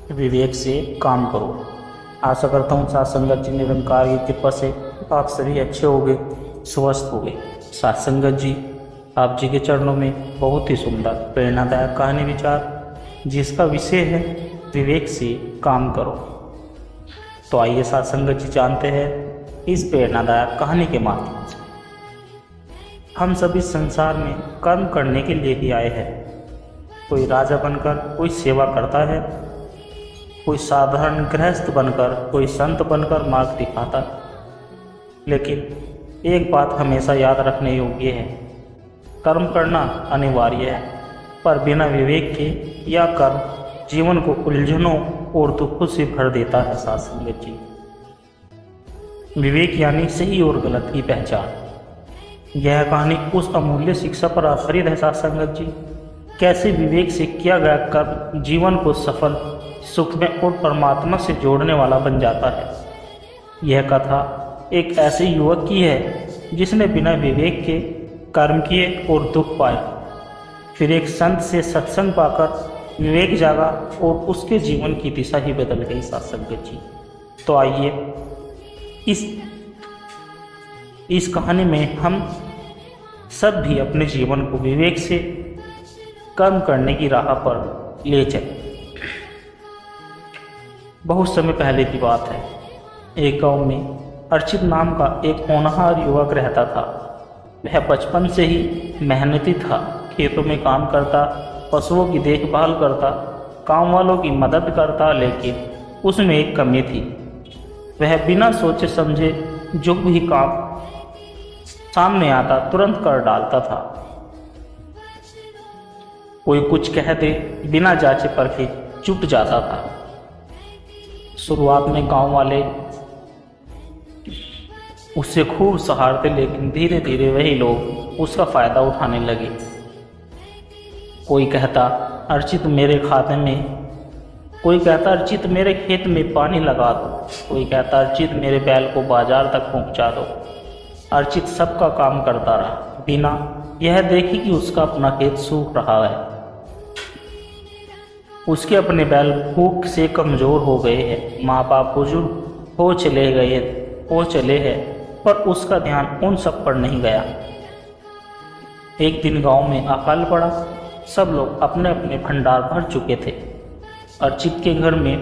विवेक से काम करो। आशा करता हूँ साथ संगत जी निरंकार की कृपा से आप सभी अच्छे हो गए, स्वस्थ हो गए। साथ संगत जी, आप जी के चरणों में बहुत ही सुंदर प्रेरणादायक कहानी विचार जिसका विषय है विवेक से काम करो। तो आइए साथ संगत जी जानते हैं इस प्रेरणादायक कहानी के माध्यम से। हम सभी संसार में कर्म करने के लिए ही आए हैं। कोई राजा बनकर कोई सेवा करता है, कोई साधारण गृहस्थ बनकर, कोई संत बनकर मार्ग दिखाता। लेकिन एक बात हमेशा याद रखने योग्य है, कर्म करना अनिवार्य है, पर बिना विवेक के यह कर्म जीवन को उलझनों और दुखों से भर देता है। साथ संगत जी, विवेक यानी सही और गलत की पहचान। यह कहानी उस अमूल्य शिक्षा पर आधारित है। साथ संगत जी, कैसे विवेक से किया गया कर्म जीवन को सफल, सुखमय और परमात्मा से जोड़ने वाला बन जाता है। यह कथा एक ऐसे युवक की है जिसने बिना विवेक के कर्म किए और दुख पाए। फिर एक संत से सत्संग पाकर विवेक जागा और उसके जीवन की दिशा ही बदल गई। साथ संगत जी, तो आइए इस कहानी में हम सब भी अपने जीवन को विवेक से कर्म करने की राह पर ले चलें। बहुत समय पहले की बात है। एक गांव में अर्चित नाम का एक होनहार युवक रहता था। वह बचपन से ही मेहनती था, खेतों में काम करता, पशुओं की देखभाल करता, काम वालों की मदद करता। लेकिन उसमें एक कमी थी, वह बिना सोचे समझे जो भी काम सामने आता तुरंत कर डालता था। कोई कुछ कह दे, बिना जांचे परखे चुप जाता था। शुरुआत में गांव वाले उससे खूब सहारते, लेकिन धीरे धीरे वही लोग उसका फायदा उठाने लगे। कोई कहता अर्चित मेरे खाते में, कोई कहता अर्चित मेरे खेत में पानी लगा दो, कोई कहता अर्चित मेरे बैल को बाजार तक पहुंचा दो। अर्चित सबका काम करता रहा, बिना यह देखे कि उसका अपना खेत सूख रहा है। उसके अपने बैल भूख से कमज़ोर हो गए हैं, माँ बाप बुजुर्ग हो चले हैं, पर उसका ध्यान उन सब पर नहीं गया। एक दिन गांव में अकाल पड़ा। सब लोग अपने अपने भंडार भर चुके थे। अर्चित के घर में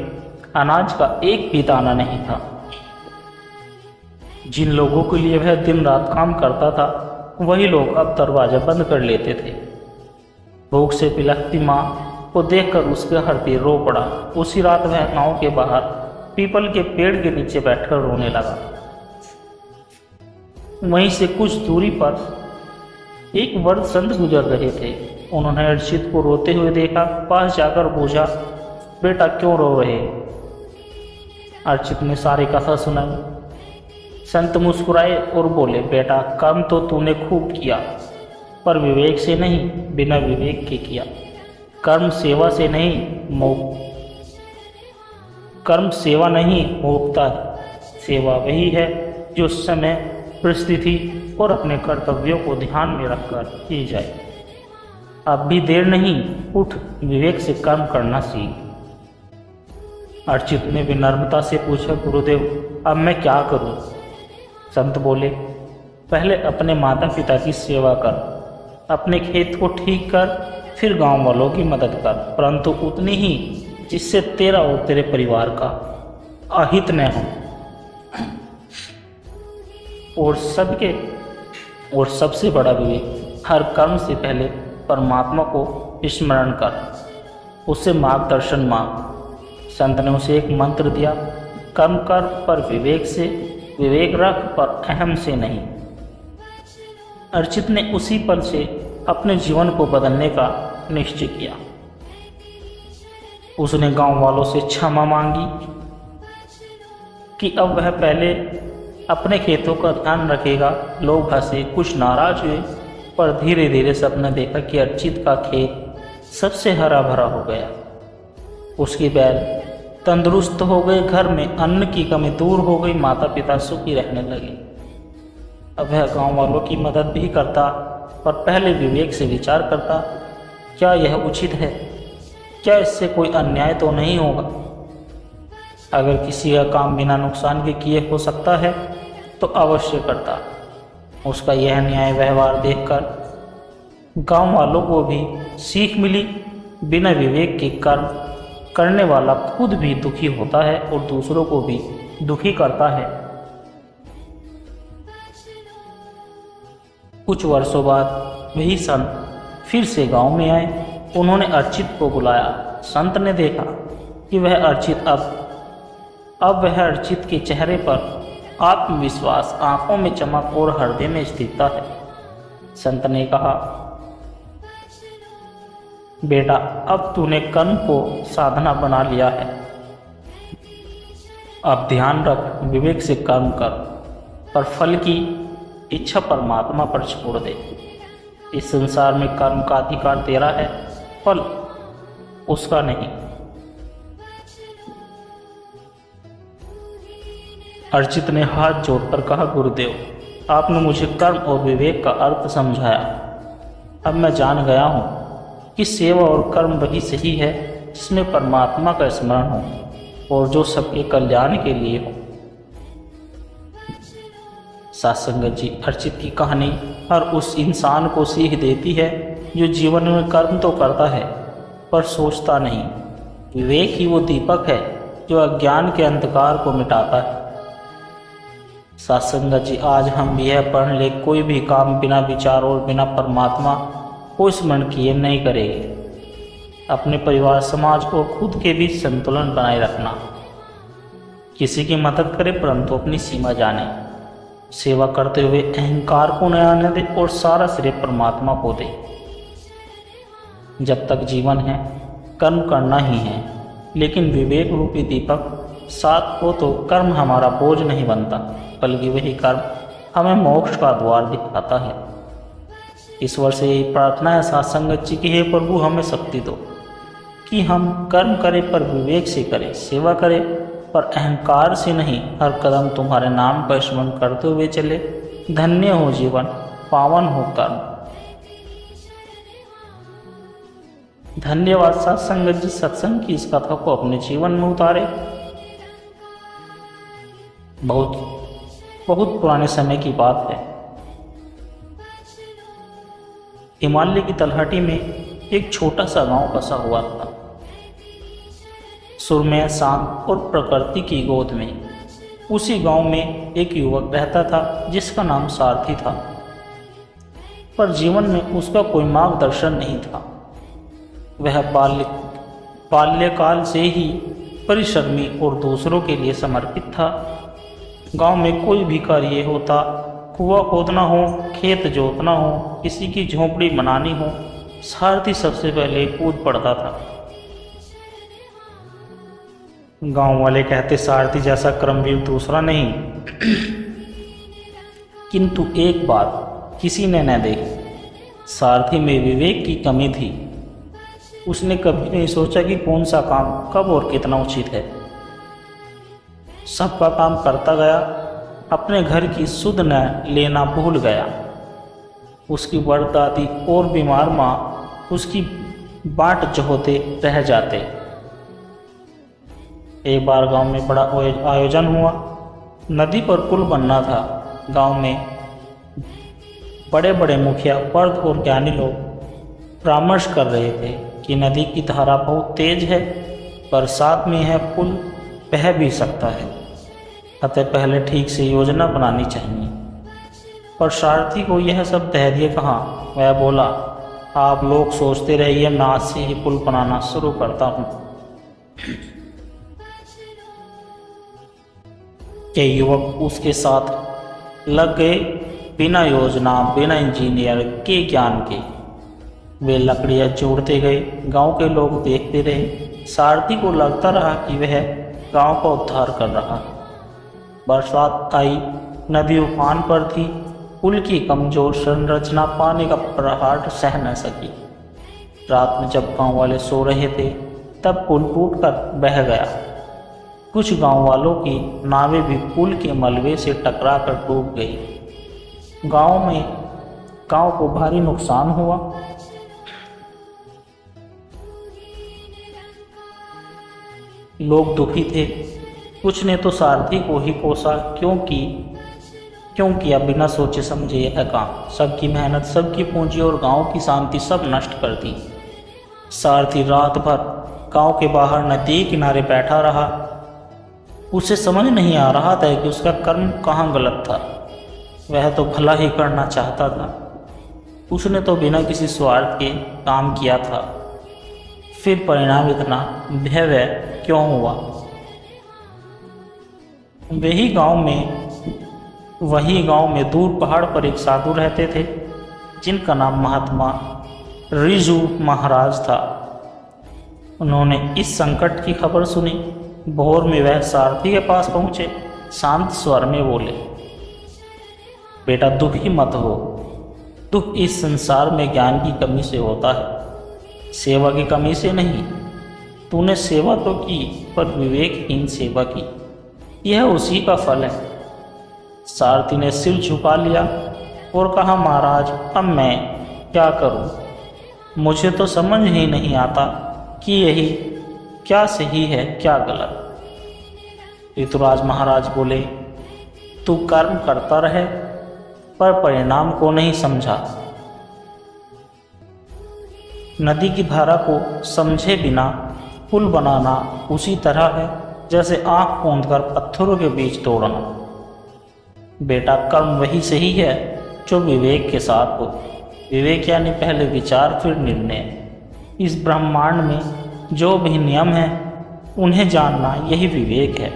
अनाज का एक भी दाना नहीं था। जिन लोगों के लिए वह दिन रात काम करता था, वही लोग अब दरवाजा बंद कर लेते थे। भूख से पिलकती माँ को देखकर उसके हृदय रो पड़ा। उसी रात वह गांव के बाहर पीपल के पेड़ के नीचे बैठकर रोने लगा। वहीं से कुछ दूरी पर एक वृद्ध संत गुजर रहे थे। उन्होंने अर्चित को रोते हुए देखा। पास जाकर पूछा, बेटा क्यों रो रहे? अर्चित ने सारी कथा सुनाई। संत मुस्कुराए और बोले, बेटा कर्म तो तूने खूब किया, पर विवेक से नहीं, बिना विवेक के किया। कर्म सेवा नहीं मोहता है। सेवा वही है जो समय, परिस्थिति और अपने कर्तव्यों को ध्यान में रखकर की जाए। अब भी देर नहीं, उठ, विवेक से कर्म करना सीख। अर्चित ने विनम्रता से पूछा, गुरुदेव अब मैं क्या करूं? संत बोले, पहले अपने माता पिता की सेवा कर, अपने खेत को ठीक कर, फिर गांव वालों की मदद कर, परंतु उतनी ही जिससे तेरा और तेरे परिवार का अहित न हो। और सबसे बड़ा विवेक, हर कर्म से पहले परमात्मा को स्मरण कर, उससे मार्गदर्शन मांग। संत ने उसे एक मंत्र दिया, कर्म कर पर विवेक रख, पर अहम से नहीं। अर्चित ने उसी पल से अपने जीवन को बदलने का निश्चय किया। उसने गांव वालों से क्षमा मांगी कि अब वह पहले अपने खेतों का ध्यान रखेगा। लोग हंसे, कुछ नाराज हुए, पर धीरे धीरे सबने देखा कि अर्चित का खेत सबसे हरा भरा हो गया। उसकी बैल तंदुरुस्त हो गए, घर में अन्न की कमी दूर हो गई, माता पिता सुखी रहने लगे। अब वह गांव वालों की मदद भी करता, पर पहले विवेक से विचार करता, क्या यह उचित है? क्या इससे कोई अन्याय तो नहीं होगा? अगर किसी का काम बिना नुकसान के किए हो सकता है तो अवश्य करता। उसका यह न्याय व्यवहार देखकर गांव वालों को भी सीख मिली। बिना विवेक के कर्म करने वाला खुद भी दुखी होता है और दूसरों को भी दुखी करता है। कुछ वर्षों बाद वही संत फिर से गांव में आए। उन्होंने अर्चित को बुलाया। संत ने देखा कि वह अर्चित अब वह अर्चित के चेहरे पर आत्मविश्वास, आंखों में चमक और हृदय में स्थिरता है। संत ने कहा, बेटा, अब तूने कर्म को साधना बना लिया है। अब ध्यान रख, विवेक से कर्म कर, पर फल की इच्छा परमात्मा पर छोड़ दे। इस संसार में कर्म का अधिकार तेरा है, फल उसका नहीं। अर्चित ने हाथ जोड़कर कहा, गुरुदेव, आपने मुझे कर्म और विवेक का अर्थ समझाया। अब मैं जान गया हूँ कि सेवा और कर्म वही सही है जिसमें परमात्मा का स्मरण हो और जो सबके कल्याण के लिए हो। सत्संगत जी, अर्चित की कहानी हर उस इंसान को सीख देती है जो जीवन में कर्म तो करता है पर सोचता नहीं। विवेक ही वो दीपक है जो अज्ञान के अंधकार को मिटाता है। सत्संगत जी, आज हम यह पढ़ ले, कोई भी काम बिना विचार और बिना परमात्मा को स्मरण किए नहीं करेगी। अपने परिवार, समाज और खुद के बीच संतुलन बनाए रखना। किसी की मदद करे परंतु अपनी सीमा जाने। सेवा करते हुए अहंकार को न आने दे और सारा श्रेय परमात्मा को दे। जब तक जीवन है कर्म करना ही है, लेकिन विवेक रूपी दीपक साथ हो तो कर्म हमारा बोझ नहीं बनता, बल्कि वही कर्म हमें मोक्ष का द्वार दिखाता है। ईश्वर से यही प्रार्थना है सत्संगत जी की, हे प्रभु, हमें शक्ति दो कि हम कर्म करें पर विवेक से करें, सेवा करें पर अहंकार से नहीं, हर कदम तुम्हारे नाम का स्मरण करते हुए चले। धन्य हो जीवन, पावन हो कर्म। धन्यवाद सत्संगत जी, सत्संग की इस कथा को अपने जीवन में उतारे। बहुत पुराने समय की बात है। हिमालय की तलहटी में एक छोटा सा गांव बसा हुआ था। सुरम्य, शांत और प्रकृति की गोद में। उसी गांव में एक युवक रहता था जिसका नाम सारथी था, पर जीवन में उसका कोई मार्गदर्शन नहीं था। वह बाल्यकाल से ही परिश्रमी और दूसरों के लिए समर्पित था। गांव में कोई भी कार्य होता, कुआं खोदना हो, खेत जोतना हो, किसी की झोंपड़ी बनानी हो, सारथी सबसे पहले कूद पड़ता था। गांव वाले कहते, सारथी जैसा कर्मवीर दूसरा नहीं। किंतु एक बात किसी ने न देखी, सारथी में विवेक की कमी थी। उसने कभी नहीं सोचा कि कौन सा काम कब और कितना उचित है। सबका काम करता गया, अपने घर की सुध न लेना भूल गया। उसकी बड़ दादी और बीमार माँ उसकी बाट जोहते रह जाते। एक बार गांव में बड़ा आयोजन हुआ। नदी पर पुल बनना था। गांव में बड़े बड़े मुखिया, वर्द और ज्ञानी लोग परामर्श कर रहे थे कि नदी की धारा बहुत तेज है, बरसात में यह पुल बह भी सकता है, अतः पहले ठीक से योजना बनानी चाहिए। पर सारथी को यह सब धैर्य कहाँ। वह बोला, आप लोग सोचते रहिए, मैं आज से ही पुल बनाना शुरू करता हूँ। कई युवक उसके साथ लग गए, बिना योजना, बिना इंजीनियर के ज्ञान के। वे लकड़ियाँ जोड़ते गए। गांव के लोग देखते रहे। सारथी को लगता रहा कि वह गांव का उद्धार कर रहा। बरसात आई, नदी उफान पर थी। पुल की कमजोर संरचना पानी का प्रहार सह न सकी। रात में जब गांव वाले सो रहे थे, तब पुल टूटकर बह गया। कुछ गांव वालों की नावें भी पुल के मलबे से टकराकर डूब गई। गांव को भारी नुकसान हुआ। लोग दुखी थे। कुछ ने तो सारथी को ही कोसा, क्यों किया बिना सोचे समझे यह काम। सबकी मेहनत, सबकी पूंजी और गांव की शांति सब नष्ट कर दी। सारथी रात भर गांव के बाहर नदी किनारे बैठा रहा। उसे समझ नहीं आ रहा था कि उसका कर्म कहाँ गलत था। वह तो भला ही करना चाहता था। उसने तो बिना किसी स्वार्थ के काम किया था, फिर परिणाम इतना भयावह क्यों हुआ। वही गांव में दूर पहाड़ पर एक साधु रहते थे, जिनका नाम महात्मा रिजू महाराज था। उन्होंने इस संकट की खबर सुनी। भोर में वह सारथी के पास पहुंचे। शांत स्वर में बोले, बेटा दुखी मत हो। दुख इस संसार में ज्ञान की कमी से होता है, सेवा की कमी से नहीं। तूने सेवा तो की, पर विवेकहीन सेवा की, यह उसी का फल है। सारथी ने सिर झुका लिया और कहा, महाराज अब मैं क्या करूं? मुझे तो समझ ही नहीं आता कि यही क्या सही है क्या गलत। ऋतुराज महाराज बोले, तू कर्म करता रहे पर परिणाम को नहीं समझा। नदी की धारा को समझे बिना पुल बनाना उसी तरह है जैसे आंख मूंदकर पत्थरों के बीच तोड़ना। बेटा कर्म वही सही है जो विवेक के साथ हो। विवेक यानी पहले विचार फिर निर्णय। इस ब्रह्मांड में जो भी नियम है उन्हें जानना यही विवेक है।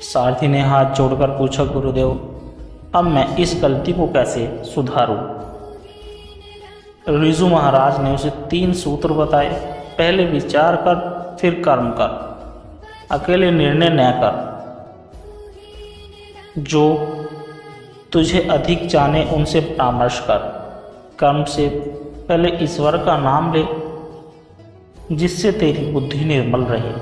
सारथी ने हाथ जोड़कर पूछा, गुरुदेव अब मैं इस गलती को कैसे सुधारूं? रिजू महाराज ने उसे 3 सूत्र बताए। पहले विचार कर, फिर कर्म कर, अकेले निर्णय न कर। जो तुझे अधिक जाने उनसे परामर्श कर। कर्म से पहले ईश्वर का नाम ले, जिससे तेरी बुद्धि निर्मल रहे।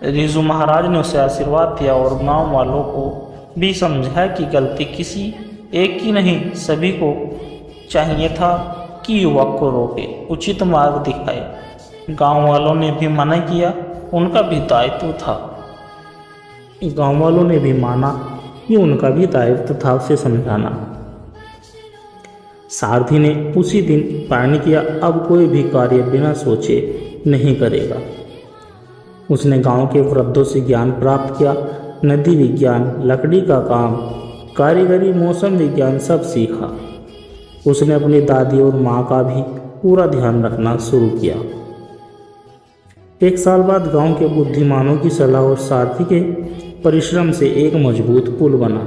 रिजू महाराज ने उसे आशीर्वाद दिया और गांव वालों को भी समझाया कि गलती किसी एक की नहीं, सभी को चाहिए था कि युवक को रोके, उचित मार्ग दिखाए। गांव वालों ने भी मना किया, उनका भी दायित्व था। गांव वालों ने भी माना कि उनका भी दायित्व था उसे समझाना। सारथी ने उसी दिन प्रण किया, अब कोई भी कार्य बिना सोचे नहीं करेगा। उसने गांव के वृद्धों से ज्ञान प्राप्त किया। नदी विज्ञान, लकड़ी का काम, कारीगरी, मौसम विज्ञान सब सीखा। उसने अपनी दादी और माँ का भी पूरा ध्यान रखना शुरू किया। 1 साल बाद गांव के बुद्धिमानों की सलाह और सारथी के परिश्रम से एक मजबूत पुल बना।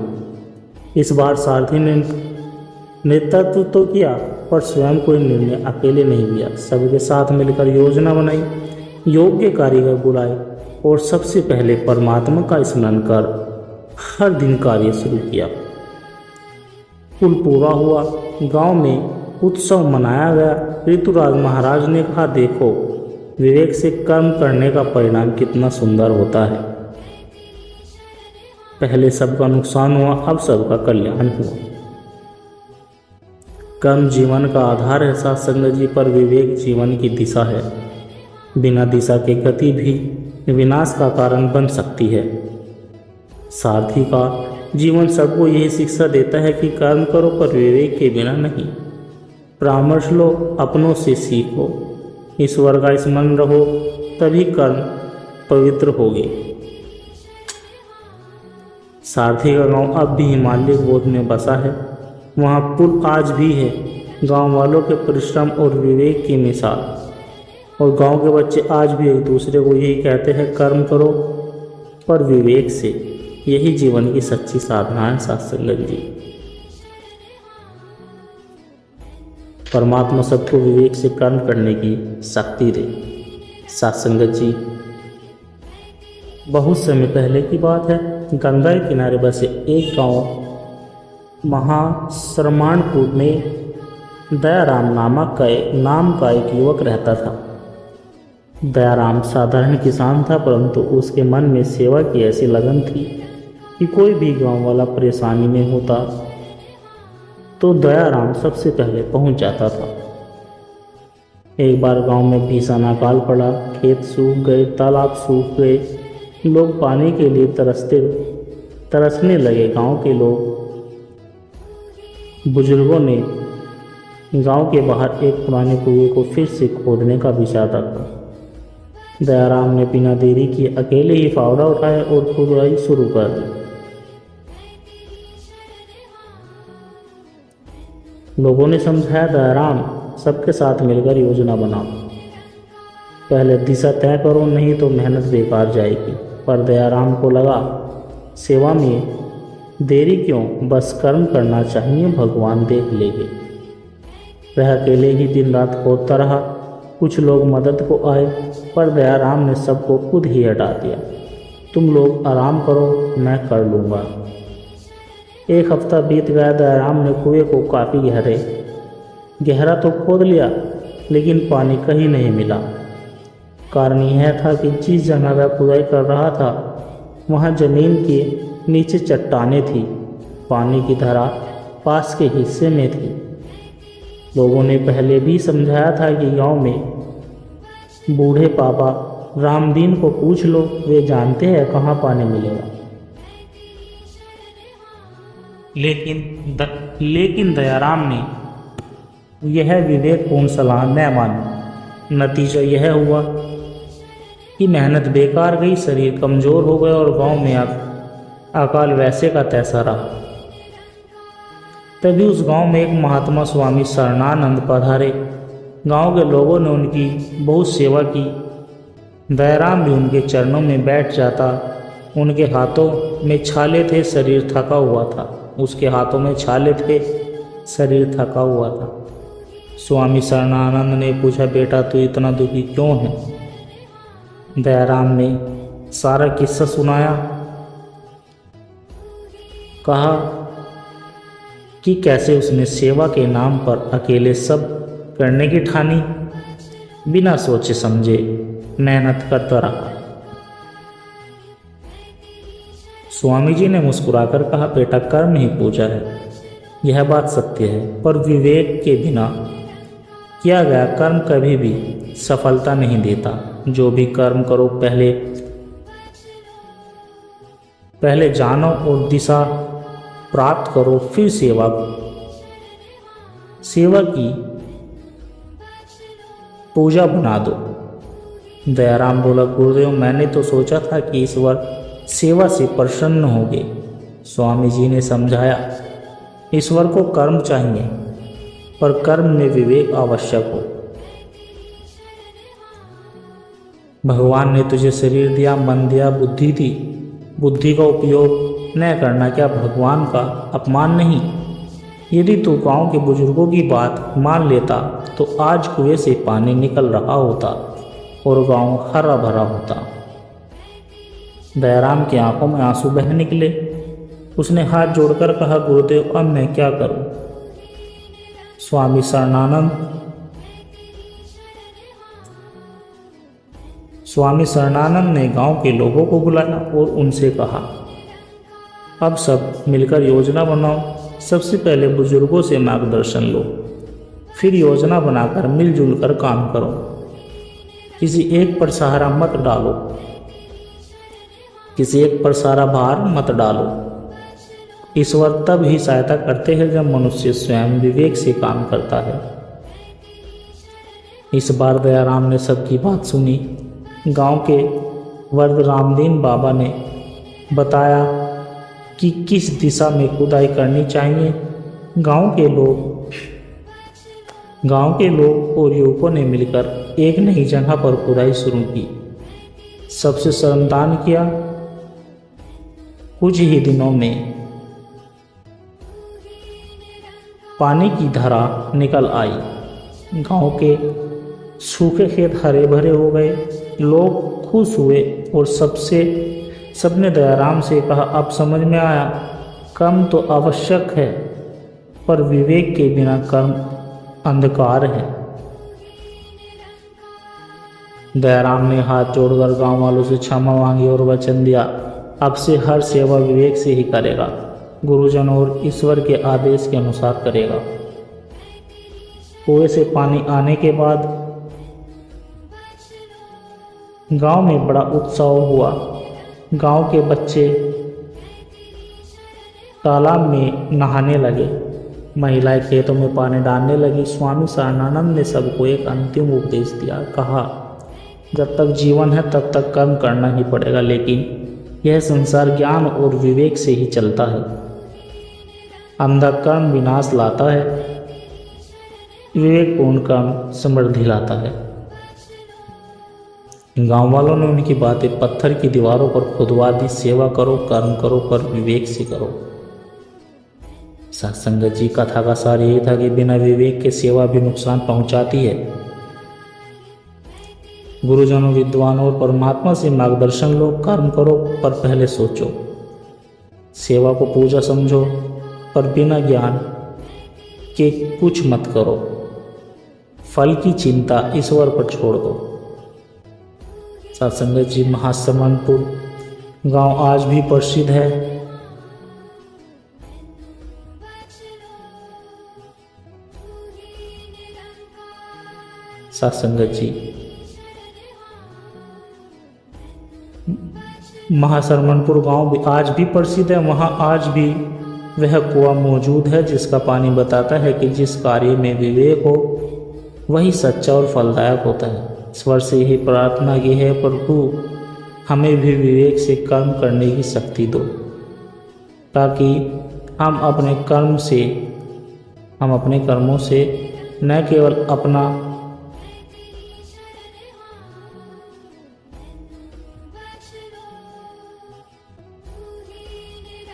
इस बार सारथी ने नेतृत्व तो किया, पर स्वयं कोई निर्णय अकेले नहीं लिया। सबके साथ मिलकर योजना बनाई, योग्य कारीगर बुलाए और सबसे पहले परमात्मा का स्मरण कर हर दिन कार्य शुरू किया। पुल पूरा हुआ, गांव में उत्सव मनाया गया। ऋतुराज महाराज ने कहा, देखो विवेक से कर्म करने का परिणाम कितना सुंदर होता है। पहले सबका नुकसान हुआ, अब सबका कल्याण हुआ। कर्म जीवन का आधार है सत्संग जी, पर विवेक जीवन की दिशा है। बिना दिशा के गति भी विनाश का कारण बन सकती है। सारथी का जीवन सबको यही शिक्षा देता है कि कर्म करो पर विवेक के बिना नहीं। परामर्श लो, अपनों से सीखो, ईश्वर का स्मरण रहो, तभी कर्म पवित्र होगी। सारथी का गांव अब भी हिमालय गोद में बसा है। वहाँ पुल आज भी है, गांव वालों के परिश्रम और विवेक की मिसाल। और गांव के बच्चे आज भी एक दूसरे को यही कहते हैं, कर्म करो पर विवेक से। यही जीवन की सच्ची साधना है सत्संग जी। परमात्मा सबको विवेक से कर्म करने की शक्ति दे। सत्संग जी, बहुत समय पहले की बात है, गंगा के किनारे बसे एक गांव महाश्रमाणपुर में दयाराम नाम का एक युवक रहता था। दयाराम साधारण किसान था, परंतु उसके मन में सेवा की ऐसी लगन थी कि कोई भी गांव वाला परेशानी में होता तो दयाराम सबसे पहले पहुंच जाता था। एक बार गांव में भीषण अकाल पड़ा, खेत सूख गए, तालाब सूख गए, लोग पानी के लिए तरसने लगे। गांव के बुजुर्गों ने गांव के बाहर एक पुराने कुएं को फिर से खोदने का विचार रखा। दयाराम ने बिना देरी किए अकेले ही फावड़ा उठाया और खुदाई शुरू कर दी। लोगों ने समझाया, दयाराम सबके साथ मिलकर योजना बनाओ, पहले दिशा तय करो, नहीं तो मेहनत बेकार जाएगी। पर दयाराम को लगा, सेवा में देरी क्यों, बस कर्म करना चाहिए, भगवान देख लेंगे। वह अकेले ही दिन रात खोदता रहा। कुछ लोग मदद को आए, पर दयाराम ने सबको खुद ही हटा दिया। तुम लोग आराम करो, मैं कर लूँगा। एक हफ्ता बीत गया। दयाराम ने कुएं को काफ़ी गहरा तो खोद लिया, लेकिन पानी कहीं नहीं मिला। कारण यह था कि जिस जगह वह खुदाई कर रहा था, वहाँ जमीन के नीचे चट्टानें थी। पानी की धारा पास के हिस्से में थी। लोगों ने पहले भी समझाया था कि गांव में बूढ़े पापा रामदीन को पूछ लो, वे जानते हैं कहाँ पानी मिलेगा। लेकिन दयाराम ने यह विवेकपूर्ण सलाह न मानी। नतीजा यह हुआ कि मेहनत बेकार गई, शरीर कमज़ोर हो गया और गांव में अकाल वैसे का तैसा रहा। तभी उस गांव में एक महात्मा स्वामी शरणानंद पधारे। गांव के लोगों ने उनकी बहुत सेवा की। दयाराम भी उनके चरणों में बैठ जाता। उनके हाथों में छाले थे, शरीर थका हुआ था। उसके हाथों में छाले थे, शरीर थका हुआ था। स्वामी शरणानंद ने पूछा, बेटा तू इतना दुखी क्यों है? दयाराम ने सारा किस्सा सुनाया। कहा कि कैसे उसने सेवा के नाम पर अकेले सब करने की ठानी, बिना सोचे समझे मेहनत करता रहा। स्वामी जी ने मुस्कुराकर कहा, बेटा कर्म ही पूजा है, यह बात सत्य है, पर विवेक के बिना किया गया कर्म कभी भी सफलता नहीं देता। जो भी कर्म करो पहले जानो और दिशा प्राप्त करो, फिर सेवा की पूजा बना दो। दयाराम बोला, गुरुदेव मैंने तो सोचा था कि ईश्वर सेवा से प्रसन्न होंगे। स्वामी जी ने समझाया, ईश्वर को कर्म चाहिए, पर कर्म में विवेक आवश्यक हो। भगवान ने तुझे शरीर दिया, मन दिया, बुद्धि दी। बुद्धि का उपयोग न करना क्या भगवान का अपमान नहीं? यदि तू गांव के बुजुर्गों की बात मान लेता तो आज कुएं से पानी निकल रहा होता और गांव हरा भरा होता। दयाराम की आंखों में आंसू बह निकले। उसने हाथ जोड़कर कहा, गुरुदेव अब मैं क्या करूं? स्वामी शरणानंद ने गांव के लोगों को बुलाया और उनसे कहा, अब सब मिलकर योजना बनाओ। सबसे पहले बुजुर्गों से मार्गदर्शन लो, फिर योजना बनाकर मिलजुल कर काम करो। किसी एक पर सहारा मत डालो, किसी एक पर सारा भार मत डालो। ईश्वर तब ही सहायता करते हैं जब मनुष्य स्वयं विवेक से काम करता है। इस बार दयाराम ने सबकी बात सुनी। गांव के वृद्ध रामदीन बाबा ने बताया कि किस दिशा में खुदाई करनी चाहिए। गांव के लोग और युवकों ने मिलकर एक नई जगह पर खुदाई शुरू की। सबसे श्रमदान किया। कुछ ही दिनों में पानी की धारा निकल आई। गांव के सूखे खेत हरे भरे हो गए। लोग खुश हुए और सबने दयाराम से कहा, अब समझ में आया, कर्म तो आवश्यक है, पर विवेक के बिना कर्म अंधकार है। दयाराम ने हाथ जोड़कर गांव वालों से क्षमा मांगी और वचन दिया, अब से हर सेवा विवेक से ही करेगा, गुरुजन और ईश्वर के आदेश के अनुसार करेगा। कुएं से पानी आने के बाद गांव में बड़ा उत्सव हुआ। गांव के बच्चे तालाब में नहाने लगे, महिलाएं खेतों में पानी डालने लगी। स्वामी सारनानंद ने सबको एक अंतिम उपदेश दिया। कहा, जब तक जीवन है तब तक कर्म करना ही पड़ेगा, लेकिन यह संसार ज्ञान और विवेक से ही चलता है। अंधकर्म विनाश लाता है, विवेकपूर्ण कर्म समृद्धि लाता है। गांव वालों ने उनकी बातें पत्थर की दीवारों पर खुदवा दी। सेवा करो, कर्म करो, पर विवेक से करो। सत्संगत जी कथा का सार यही था कि बिना विवेक के सेवा भी नुकसान पहुंचाती है। गुरुजनों, विद्वानों और परमात्मा से मार्गदर्शन लो। कर्म करो, पर पहले सोचो। सेवा को पूजा समझो, पर बिना ज्ञान के कुछ मत करो। फल की चिंता ईश्वर पर छोड़ दो। सत्संगत जी, महासमनपुर गांव आज भी प्रसिद्ध है। सत्संगत जी, महासमनपुर गांव भी आज भी प्रसिद्ध है। वहां आज भी वह कुआं मौजूद है जिसका पानी बताता है कि जिस कार्य में विवेक हो वही सच्चा और फलदायक होता है। ईश्वर से ही प्रार्थना की है, प्रभु हमें भी विवेक से कर्म करने की शक्ति दो, ताकि हम अपने कर्मों से न केवल अपना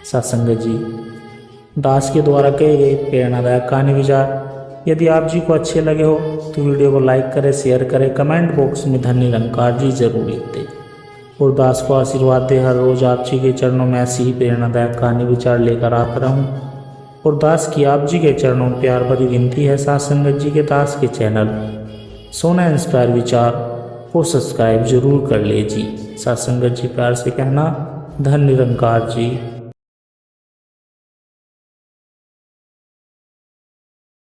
सत्संगत जी, दास के द्वारा कहे गए प्रेरणादायक कहानी विचार यदि आप जी को अच्छे लगे हो तो वीडियो को लाइक करें, शेयर करें, कमेंट बॉक्स में धन्य निरंकार जी जरूर लिख दें और दास को आशीर्वाद दे। हर रोज आप जी के चरणों में ऐसी ही प्रेरणादायक कहानी विचार लेकर आता रहूं। और दास की आप जी के चरणों में प्यार भरी विनती है, सत्संगत जी के दास के चैनल सोना इंस्पायर विचार को सब्सक्राइब जरूर कर ले जी। सत्संगत जी प्यार से कहना, धन्य निरंकार जी।